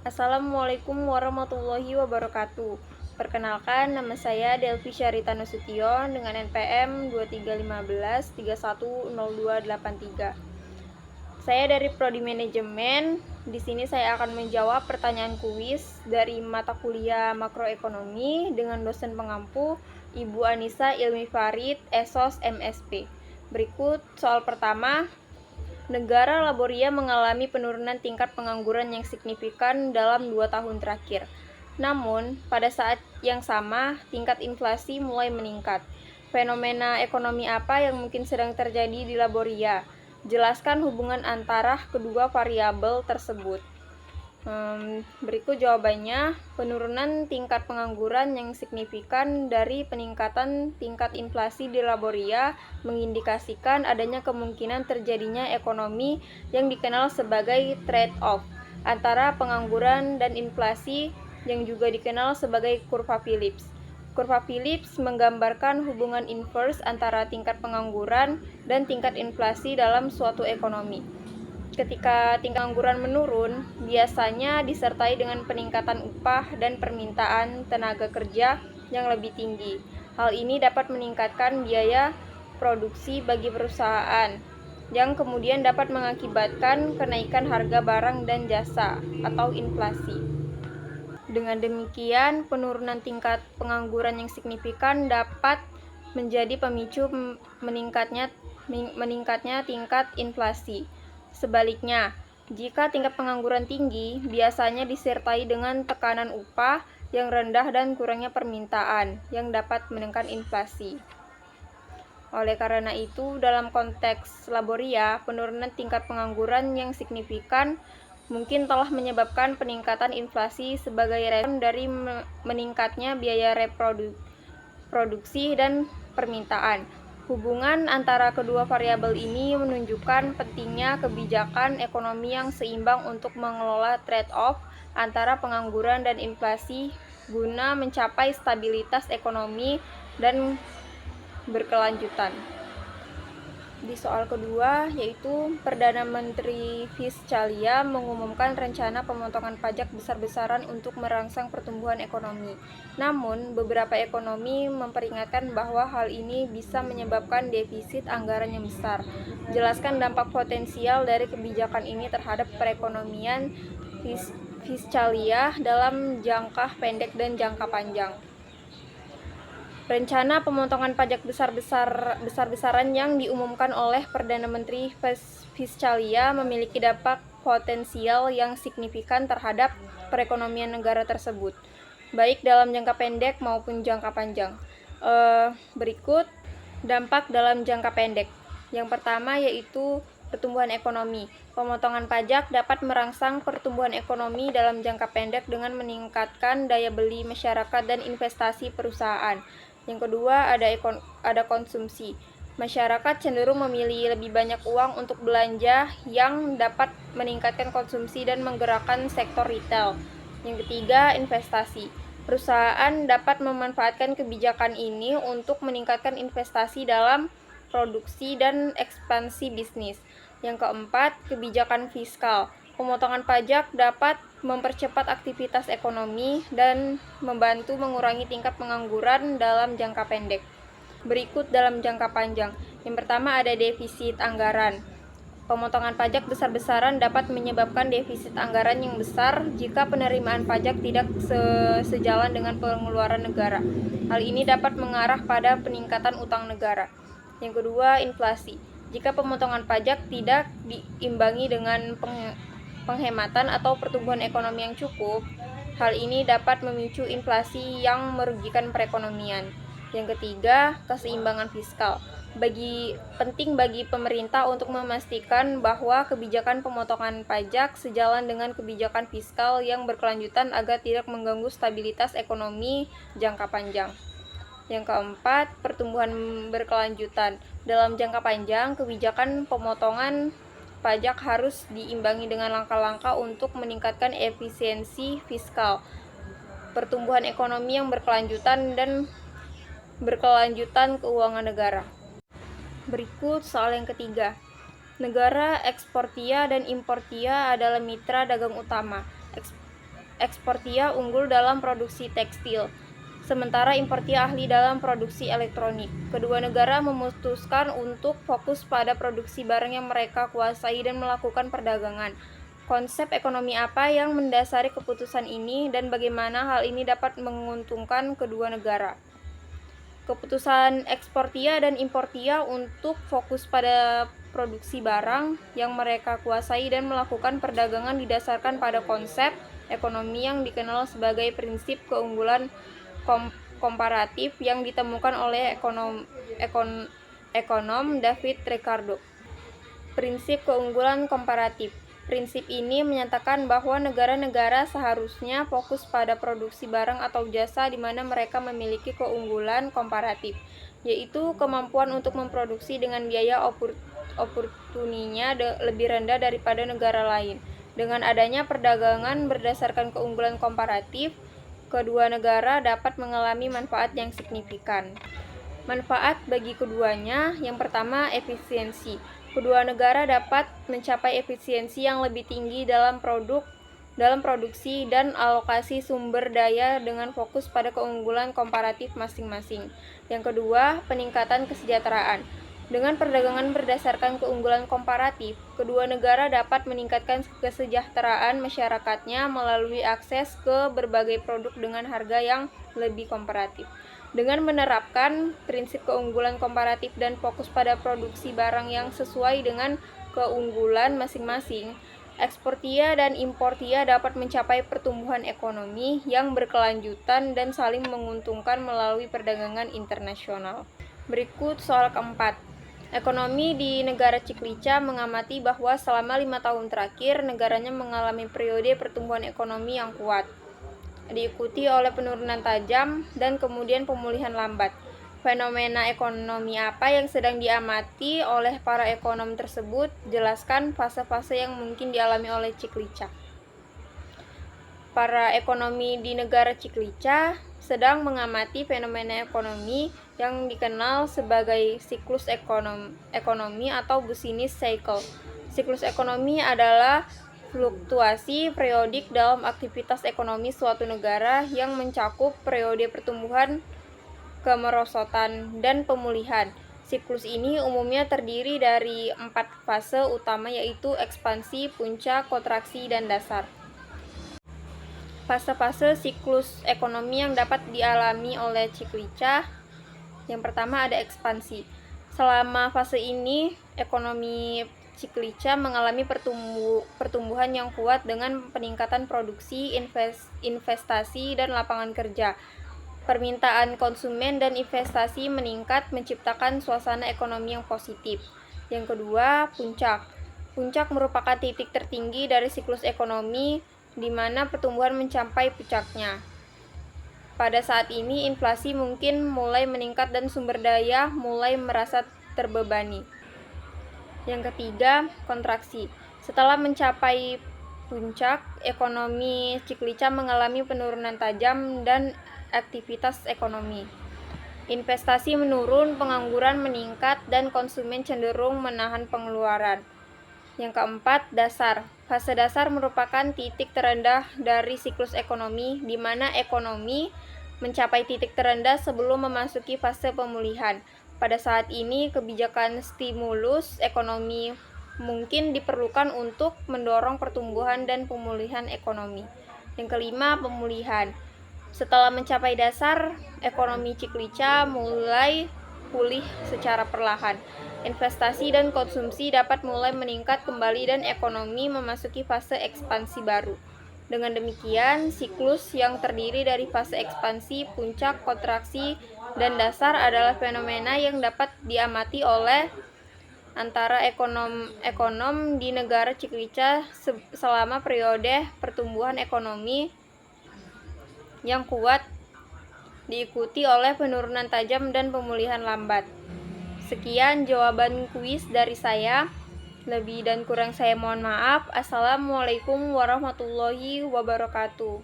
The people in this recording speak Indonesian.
Assalamualaikum warahmatullahi wabarakatuh. Perkenalkan, nama saya Delvi Syarita Nasution dengan NPM 2315310283. Saya dari Prodi Manajemen. Di sini saya akan menjawab pertanyaan kuis dari mata kuliah Makroekonomi dengan dosen pengampu Ibu Anissa Ilmi Farid, ESOS MSP. Berikut soal pertama. Negara Laboria mengalami penurunan tingkat pengangguran yang signifikan dalam 2 tahun terakhir. Namun, pada saat yang sama, tingkat inflasi mulai meningkat. Fenomena ekonomi apa yang mungkin sedang terjadi di Laboria? Jelaskan hubungan antara kedua variabel tersebut. Berikut jawabannya. Penurunan tingkat pengangguran yang signifikan dari peningkatan tingkat inflasi di Laboria mengindikasikan adanya kemungkinan terjadinya ekonomi yang dikenal sebagai trade-off antara pengangguran dan inflasi yang juga dikenal sebagai kurva Phillips. Kurva Phillips menggambarkan hubungan inverse antara tingkat pengangguran dan tingkat inflasi dalam suatu ekonomi. Ketika tingkat pengangguran menurun, biasanya disertai dengan peningkatan upah dan permintaan tenaga kerja yang lebih tinggi. Hal ini dapat meningkatkan biaya produksi bagi perusahaan, yang kemudian dapat mengakibatkan kenaikan harga barang dan jasa atau inflasi. Dengan demikian, penurunan tingkat pengangguran yang signifikan dapat menjadi pemicu meningkatnya tingkat inflasi. Sebaliknya, jika tingkat pengangguran tinggi, biasanya disertai dengan tekanan upah yang rendah dan kurangnya permintaan yang dapat menekan inflasi. Oleh karena itu, dalam konteks Laboria, penurunan tingkat pengangguran yang signifikan mungkin telah menyebabkan peningkatan inflasi sebagai respon dari meningkatnya biaya reproduksi dan permintaan. Hubungan antara kedua variabel ini menunjukkan pentingnya kebijakan ekonomi yang seimbang untuk mengelola trade-off antara pengangguran dan inflasi guna mencapai stabilitas ekonomi dan berkelanjutan. Di soal kedua, yaitu Perdana Menteri Fiscalia mengumumkan rencana pemotongan pajak besar-besaran untuk merangsang pertumbuhan ekonomi. Namun, beberapa ekonomi memperingatkan bahwa hal ini bisa menyebabkan defisit anggaran yang besar. Jelaskan dampak potensial dari kebijakan ini terhadap perekonomian Fiscalia dalam jangka pendek dan jangka panjang. Rencana pemotongan pajak besar-besaran yang diumumkan oleh Perdana Menteri Fiscalia memiliki dampak potensial yang signifikan terhadap perekonomian negara tersebut, baik dalam jangka pendek maupun jangka panjang. Berikut dampak dalam jangka pendek. Yang pertama yaitu pertumbuhan ekonomi. Pemotongan pajak dapat merangsang pertumbuhan ekonomi dalam jangka pendek dengan meningkatkan daya beli masyarakat dan investasi perusahaan. Yang kedua, ada konsumsi. Masyarakat cenderung memilih lebih banyak uang untuk belanja yang dapat meningkatkan konsumsi dan menggerakkan sektor retail. Yang ketiga, investasi. Perusahaan dapat memanfaatkan kebijakan ini untuk meningkatkan investasi dalam produksi dan ekspansi bisnis. Yang keempat, kebijakan fiskal. Pemotongan pajak dapat mempercepat aktivitas ekonomi dan membantu mengurangi tingkat pengangguran dalam jangka pendek. Berikut dalam jangka panjang. Yang pertama ada defisit anggaran. Pemotongan pajak besar-besaran dapat menyebabkan defisit anggaran yang besar jika penerimaan pajak tidak sejalan dengan pengeluaran negara. Hal ini dapat mengarah pada peningkatan utang negara. Yang kedua, inflasi. Jika pemotongan pajak tidak diimbangi dengan penghematan atau pertumbuhan ekonomi yang cukup, hal ini dapat memicu inflasi yang merugikan perekonomian. Yang ketiga, keseimbangan fiskal. Penting bagi pemerintah untuk memastikan bahwa kebijakan pemotongan pajak sejalan dengan kebijakan fiskal yang berkelanjutan agar tidak mengganggu stabilitas ekonomi jangka panjang. Yang keempat, pertumbuhan berkelanjutan. Dalam jangka panjang, kebijakan pemotongan pajak harus diimbangi dengan langkah-langkah untuk meningkatkan efisiensi fiskal, pertumbuhan ekonomi yang berkelanjutan, dan berkelanjutan keuangan negara. Berikut soal yang ketiga. Negara eksportia dan importia adalah mitra dagang utama. Eksportia unggul dalam produksi tekstil, sementara importia ahli dalam produksi elektronik. Kedua negara memutuskan untuk fokus pada produksi barang yang mereka kuasai dan melakukan perdagangan. Konsep ekonomi apa yang mendasari keputusan ini dan bagaimana hal ini dapat menguntungkan kedua negara? Keputusan eksportia dan importia untuk fokus pada produksi barang yang mereka kuasai dan melakukan perdagangan didasarkan pada konsep ekonomi yang dikenal sebagai prinsip keunggulan komparatif yang ditemukan oleh ekonom David Ricardo. Prinsip keunggulan komparatif. Prinsip ini menyatakan bahwa negara-negara seharusnya fokus pada produksi barang atau jasa di mana mereka memiliki keunggulan komparatif, yaitu kemampuan untuk memproduksi dengan biaya oportuninya lebih rendah daripada negara lain. Dengan adanya perdagangan berdasarkan keunggulan komparatif, kedua negara dapat mengalami manfaat yang signifikan. Manfaat bagi keduanya, yang pertama, efisiensi. Kedua negara dapat mencapai efisiensi yang lebih tinggi dalam produksi dan alokasi sumber daya dengan fokus pada keunggulan komparatif masing-masing. Yang kedua, peningkatan kesejahteraan. Dengan perdagangan berdasarkan keunggulan komparatif, kedua negara dapat meningkatkan kesejahteraan masyarakatnya melalui akses ke berbagai produk dengan harga yang lebih komparatif. Dengan menerapkan prinsip keunggulan komparatif dan fokus pada produksi barang yang sesuai dengan keunggulan masing-masing, eksportia dan importia dapat mencapai pertumbuhan ekonomi yang berkelanjutan dan saling menguntungkan melalui perdagangan internasional. Berikut soal keempat. Ekonomi di negara Ciklica mengamati bahwa selama 5 tahun terakhir, negaranya mengalami periode pertumbuhan ekonomi yang kuat, diikuti oleh penurunan tajam dan kemudian pemulihan lambat. Fenomena ekonomi apa yang sedang diamati oleh para ekonom tersebut? Jelaskan fase-fase yang mungkin dialami oleh Ciklica. Para ekonomi di negara Ciklica sedang mengamati fenomena ekonomi yang dikenal sebagai siklus ekonomi atau business cycle. Siklus ekonomi adalah fluktuasi periodik dalam aktivitas ekonomi suatu negara yang mencakup periode pertumbuhan, kemerosotan, dan pemulihan. Siklus ini umumnya terdiri dari 4 fase utama, yaitu ekspansi, puncak, kontraksi, dan dasar. Fase-fase siklus ekonomi yang dapat dialami oleh Ciklica. Yang pertama ada ekspansi. Selama fase ini, ekonomi Ciklica mengalami pertumbuhan yang kuat dengan peningkatan produksi, investasi, dan lapangan kerja. Permintaan konsumen dan investasi meningkat, menciptakan suasana ekonomi yang positif. Yang kedua, puncak. Puncak merupakan titik tertinggi dari siklus ekonomi, di mana pertumbuhan mencapai puncaknya. Pada saat ini, inflasi mungkin mulai meningkat dan sumber daya mulai merasa terbebani. Yang ketiga, kontraksi. Setelah mencapai puncak, ekonomi Ciklica mengalami penurunan tajam dan aktivitas ekonomi. Investasi menurun, pengangguran meningkat, dan konsumen cenderung menahan pengeluaran. Yang keempat, dasar. Fase dasar merupakan titik terendah dari siklus ekonomi, di mana ekonomi mencapai titik terendah sebelum memasuki fase pemulihan. Pada saat ini, kebijakan stimulus ekonomi mungkin diperlukan untuk mendorong pertumbuhan dan pemulihan ekonomi. Yang kelima, pemulihan. Setelah mencapai dasar, ekonomi Ciklica mulai pulih secara perlahan. Investasi dan konsumsi dapat mulai meningkat kembali dan ekonomi memasuki fase ekspansi baru. Dengan demikian, siklus yang terdiri dari fase ekspansi, puncak, kontraksi, dan dasar adalah fenomena yang dapat diamati oleh antara ekonom di negara Ciklica selama periode pertumbuhan ekonomi yang kuat, diikuti oleh penurunan tajam dan pemulihan lambat. Sekian jawaban kuis dari saya. Lebih dan kurang saya mohon maaf. Assalamualaikum warahmatullahi wabarakatuh.